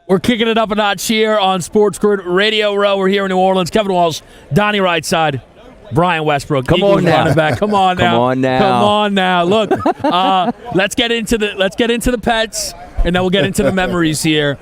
We're kicking it up a notch here on SportsGrid Radio Row. We're here in New Orleans. Kevin Walsh, Donnie Rightside, Brian Westbrook. Come on now. Running back. Come on now. Come on now. Come on now. Look, let's get into the pets, and then we'll get into the memories here.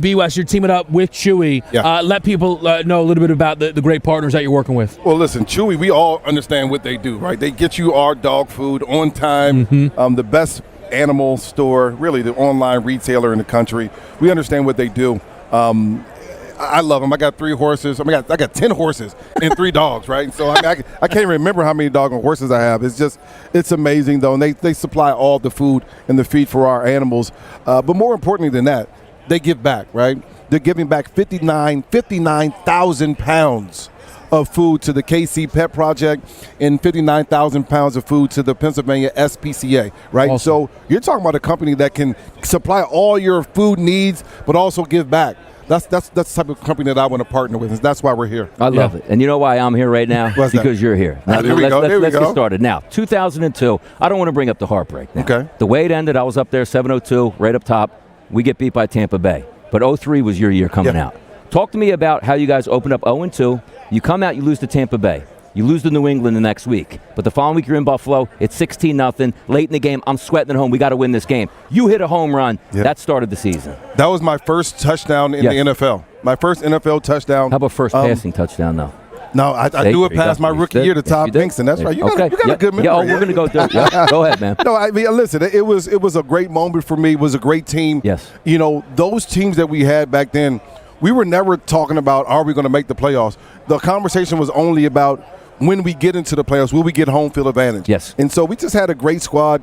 B. West, you're teaming up with Chewy. Yeah. Let people know a little bit about the great partners that you're working with. Well, listen, Chewy, we all understand what they do, right? They get you our dog food on time, the best animal store, really the online retailer in the country. We understand what they do. I love them. I got 3 horses. I got 10 horses and 3 dogs, right? So I can't remember how many dogs and horses I have. It's amazing, though. And they supply all the food and the feed for our animals. But more importantly than that, they give back, right? They're giving back 59,000 pounds of food to the KC Pet Project and 59,000 pounds of food to the Pennsylvania SPCA, right? Awesome. So you're talking about a company that can supply all your food needs but also give back. That's the type of company that I want to partner with, and that's why we're here. I love it. And you know why I'm here right now? What's because that? You're here. Now, Here we go. Let's get started. Now, 2002, I don't want to bring up the heartbreak now. Okay. The way it ended, I was up there, 702, right up top. We get beat by Tampa Bay. But 03 was your year coming out. Talk to me about how you guys opened up 0-2. You come out, you lose to Tampa Bay. You lose to New England the next week. But the following week, you're in Buffalo. It's 16-0. Late in the game, I'm sweating at home. We got to win this game. You hit a home run. Yep. That started the season. That was my first touchdown in the NFL. My first NFL touchdown. How about first passing touchdown, though? No, I do it past my rookie year to Todd Pinkston. That's right. You got a good memory. Yeah, we're going to go through. Yeah. Go ahead, man. No, I mean, listen, it was a great moment for me. It was a great team. Yes. You know, those teams that we had back then, we were never talking about, are we going to make the playoffs? The conversation was only about when we get into the playoffs, will we get home field advantage? Yes. And so we just had a great squad,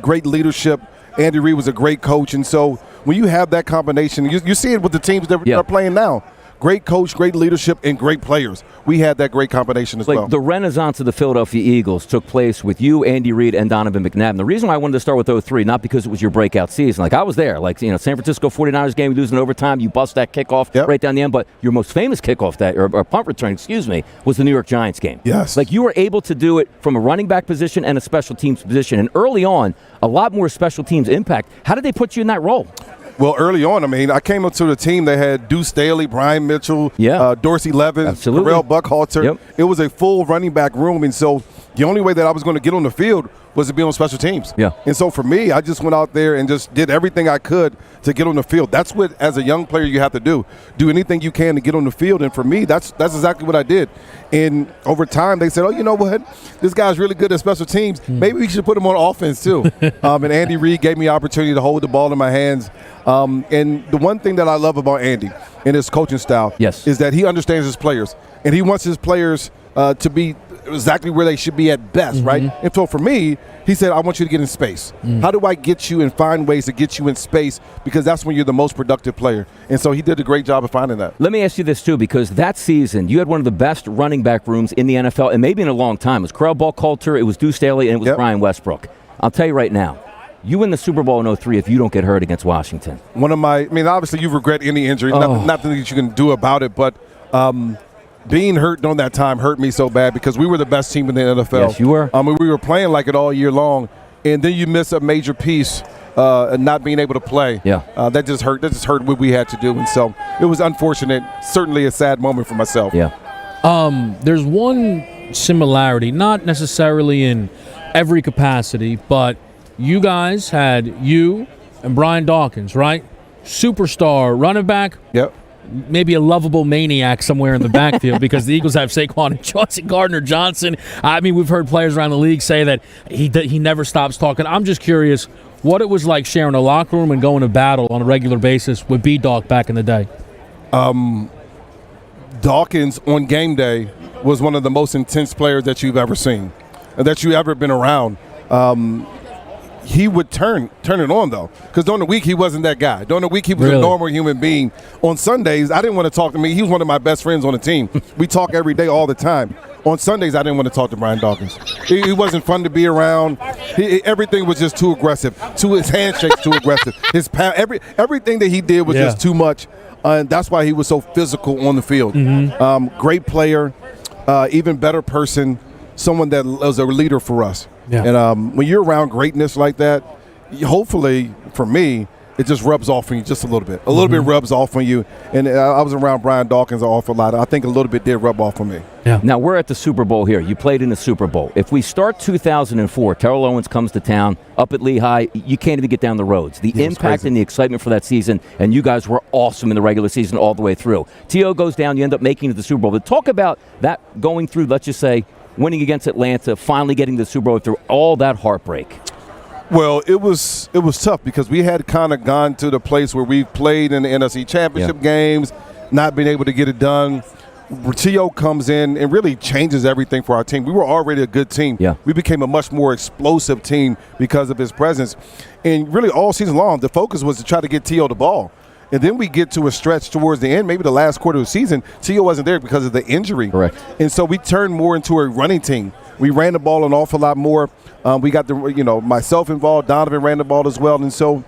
great leadership. Andy Reid was a great coach. And so when you have that combination, you see it with the teams that are playing now. Great coach, great leadership, and great players. We had that great combination as well. The renaissance of the Philadelphia Eagles took place with you, Andy Reid, and Donovan McNabb. The reason why I wanted to start with 03, not because it was your breakout season. Like, I was there. Like, San Francisco 49ers game, we lose in overtime, you bust that kickoff right down the end. But your most famous kickoff, or punt return, was the New York Giants game. Yes. Like, you were able to do it from a running back position and a special teams position. And early on, a lot more special teams impact. How did they put you in that role? Well, early on, I mean, I came up to the team that had Deuce Staley, Brian Mitchell, Dorsey Levin, Terrell Buckhalter. Yep. It was a full running back room, and so the only way that I was going to get on the field was to be on special teams. Yeah. And so for me, I just went out there and just did everything I could to get on the field. That's what, as a young player, you have to do. Do anything you can to get on the field. And for me, that's exactly what I did. And over time, they said, oh, you know what? This guy's really good at special teams. Maybe we should put him on offense, too. And Andy Reid gave me the opportunity to hold the ball in my hands. And the one thing that I love about Andy and his coaching style is that he understands his players. And he wants his players to be exactly where they should be at best, right? And so for me, he said, I want you to get in space. How do I get you and find ways to get you in space? Because that's when you're the most productive player. And so he did a great job of finding that. Let me ask you this, too, because that season, you had one of the best running back rooms in the NFL, and maybe in a long time. It was Terrell Buckhalter, it was Deuce Staley, and it was Brian Westbrook. I'll tell you right now, you win the Super Bowl in 03 if you don't get hurt against Washington. Obviously you regret any injury. Nothing that you can do about it, but being hurt during that time hurt me so bad because we were the best team in the NFL. Yes, you were. We were playing like it all year long, and then you miss a major piece and not being able to play. That just hurt. That just hurt what we had to do, and so it was unfortunate. Certainly a sad moment for myself. There's one similarity, not necessarily in every capacity, but you guys had you and Brian Dawkins, right? Superstar running back. Yep. Maybe a lovable maniac somewhere in the backfield because the Eagles have Saquon and Chauncey Gardner-Johnson. I mean, we've heard players around the league say that he never stops talking. I'm just curious what it was like sharing a locker room and going to battle on a regular basis with B-Dawk back in the day. Dawkins on game day was one of the most intense players that you've ever seen, that you've ever been around. He would turn it on, though, because during the week he wasn't that guy. During the week he was a normal human being. On Sundays, I didn't want to talk to me. He was one of my best friends on the team. We talk every day, all the time. On Sundays, I didn't want to talk to Brian Dawkins. He wasn't fun to be around. Everything was just too aggressive. His handshakes too aggressive. Everything that he did was just too much, and that's why he was so physical on the field. Great player, even better person, someone that was a leader for us. And when you're around greatness like that, hopefully, for me, it just rubs off on you just a little bit. A little bit rubs off on you. And I was around Brian Dawkins an awful lot. I think a little bit did rub off on me. Yeah. Now, we're at the Super Bowl here. You played in the Super Bowl. If we start 2004, Terrell Owens comes to town, up at Lehigh, you can't even get down the roads. The impact and the excitement for that season, and you guys were awesome in the regular season all the way through. T.O. goes down, you end up making it to the Super Bowl. But talk about that going through, let's just say, winning against Atlanta, finally getting to the Super Bowl through all that heartbreak. Well, it was tough because we had kind of gone to the place where we played in the NFC Championship games, not being able to get it done. T.O. comes in and really changes everything for our team. We were already a good team. Yeah. We became a much more explosive team because of his presence. And really all season long, the focus was to try to get T.O. the ball. And then we get to a stretch towards the end, maybe the last quarter of the season, T.O. wasn't there because of the injury. Correct. And so we turned more into a running team. We ran the ball an awful lot more. We got myself involved. Donovan ran the ball as well. And so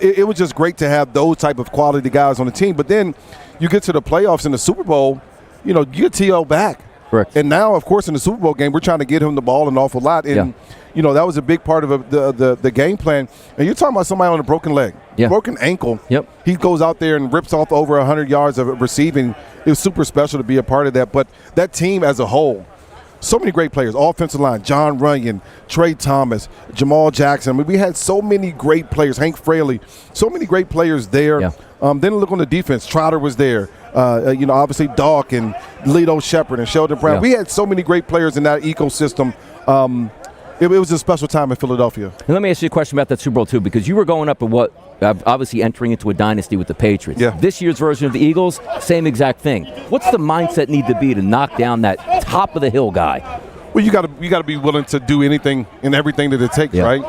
it was just great to have those type of quality guys on the team. But then you get to the playoffs in the Super Bowl, you get T.O. back. Correct. And now, of course, in the Super Bowl game, we're trying to get him the ball an awful lot. And, that was a big part of the game plan. And you're talking about somebody on a broken leg, broken ankle. Yep. He goes out there and rips off over 100 yards of receiving. It was super special to be a part of that. But that team as a whole, so many great players, offensive line, John Runyon, Trey Thomas, Jamal Jackson. I mean, we had so many great players, Hank Fraley, so many great players there. Yeah. Then look on the defense. Trotter was there. Obviously Doc and Lito Shepard and Sheldon Brown. Yeah. We had so many great players in that ecosystem. It was a special time in Philadelphia. And let me ask you a question about that Super Bowl, too, because you were going up at obviously entering into a dynasty with the Patriots. Yeah. This year's version of the Eagles, same exact thing. What's the mindset need to be to knock down that top-of-the-hill guy? Well, you got to be willing to do anything and everything that it takes, right?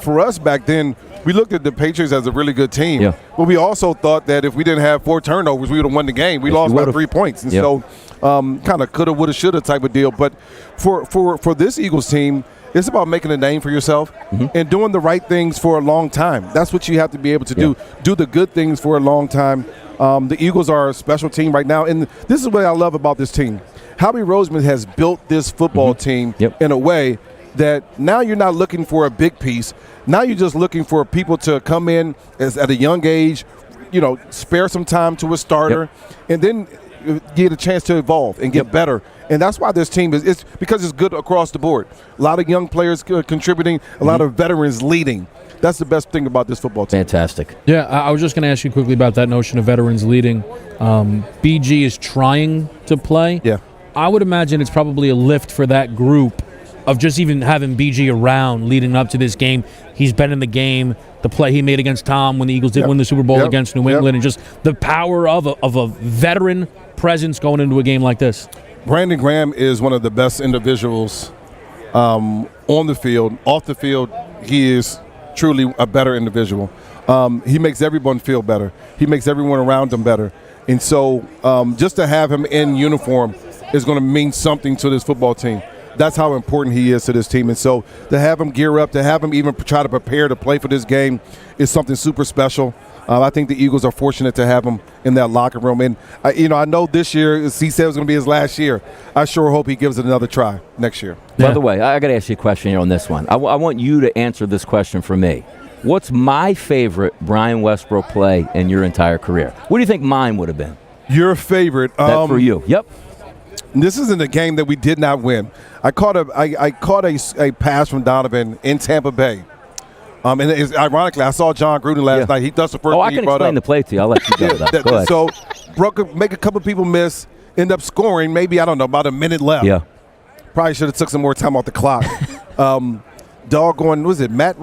For us back then, we looked at the Patriots as a really good team. Yeah. But we also thought that if we didn't have 4 turnovers, we would have won the game. We lost by 3 points. And so kind of coulda, woulda, shoulda type of deal. But for this Eagles team, it's about making a name for yourself and doing the right things for a long time. That's what you have to be able to do. Do the good things for a long time. The Eagles are a special team right now. And this is what I love about this team. Howie Roseman has built this football team in a way that now you're not looking for a big piece. Now you're just looking for people to come in at a young age, spare some time to a starter, and then get a chance to evolve and get better. And that's why this team it's because it's good across the board. A lot of young players contributing, a lot of veterans leading. That's the best thing about this football team. Fantastic. Yeah, I was just going to ask you quickly about that notion of veterans leading. BG is trying to play. Yeah. I would imagine it's probably a lift for that group of just even having BG around leading up to this game. He's been in the game, the play he made against Tom when the Eagles did win the Super Bowl against New England, and just the power of a veteran presence going into a game like this. Brandon Graham is one of the best individuals on the field. Off the field, he is truly a better individual. He makes everyone feel better. He makes everyone around him better. And so just to have him in uniform is going to mean something to this football team. That's how important he is to this team. And so to have him gear up, to have him even try to prepare to play for this game is something super special. I think the Eagles are fortunate to have him in that locker room. And, I know this year, he said it was going to be his last year. I sure hope he gives it another try next year. Yeah. By the way, I got to ask you a question here on this one. I want you to answer this question for me. What's my favorite Brian Westbrook play in your entire career? What do you think mine would have been? Your favorite? That for you. Yep. This isn't a game that we did not win. I caught a pass from Donovan in Tampa Bay. And ironically, I saw John Gruden last night. That's the first thing he brought up. I can explain the play to you. I'll let you go with that. Go ahead. So, make a couple people miss, end up scoring, maybe, I don't know, about a minute left. Yeah. Probably should have took some more time off the clock. Was it Matt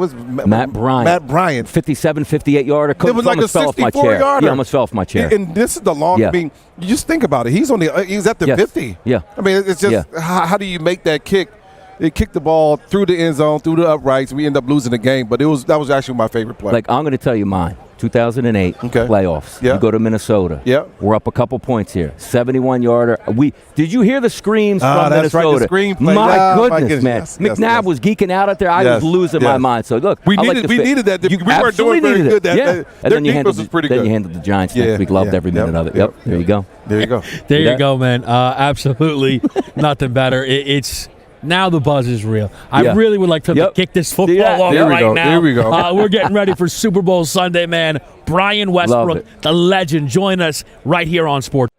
Bryant? Matt Bryant. 57, 58-yarder. It was like a 64-yarder. He almost fell off my chair. And this is the long, I mean, you just think about it. He's at the 50. Yeah. I mean, it's just, how do you make that kick? They kicked the ball through the end zone, through the uprights. We end up losing the game, but that was actually my favorite play. Like, I'm going to tell you mine. 2008 playoffs. Yeah. You go to Minnesota. Yeah. We're up a couple points here. 71-yarder. Did you hear the screams from that's Minnesota? Right, the scream play. My goodness, man. Yes, McNabb was geeking out there. I was losing my mind. So, look. We needed that. We weren't doing very good. Their defense was pretty good. Then you handled the Giants next week. Loved every minute of it. There you go. There you go. There you go, man. Absolutely nothing better. Now the buzz is real. I Yeah. really would like to Yep. kick this See football that? off There we right go. now. There we go. We're getting ready for Super Bowl Sunday, man. Brian Westbrook, it. the legend, join us right here on Sports.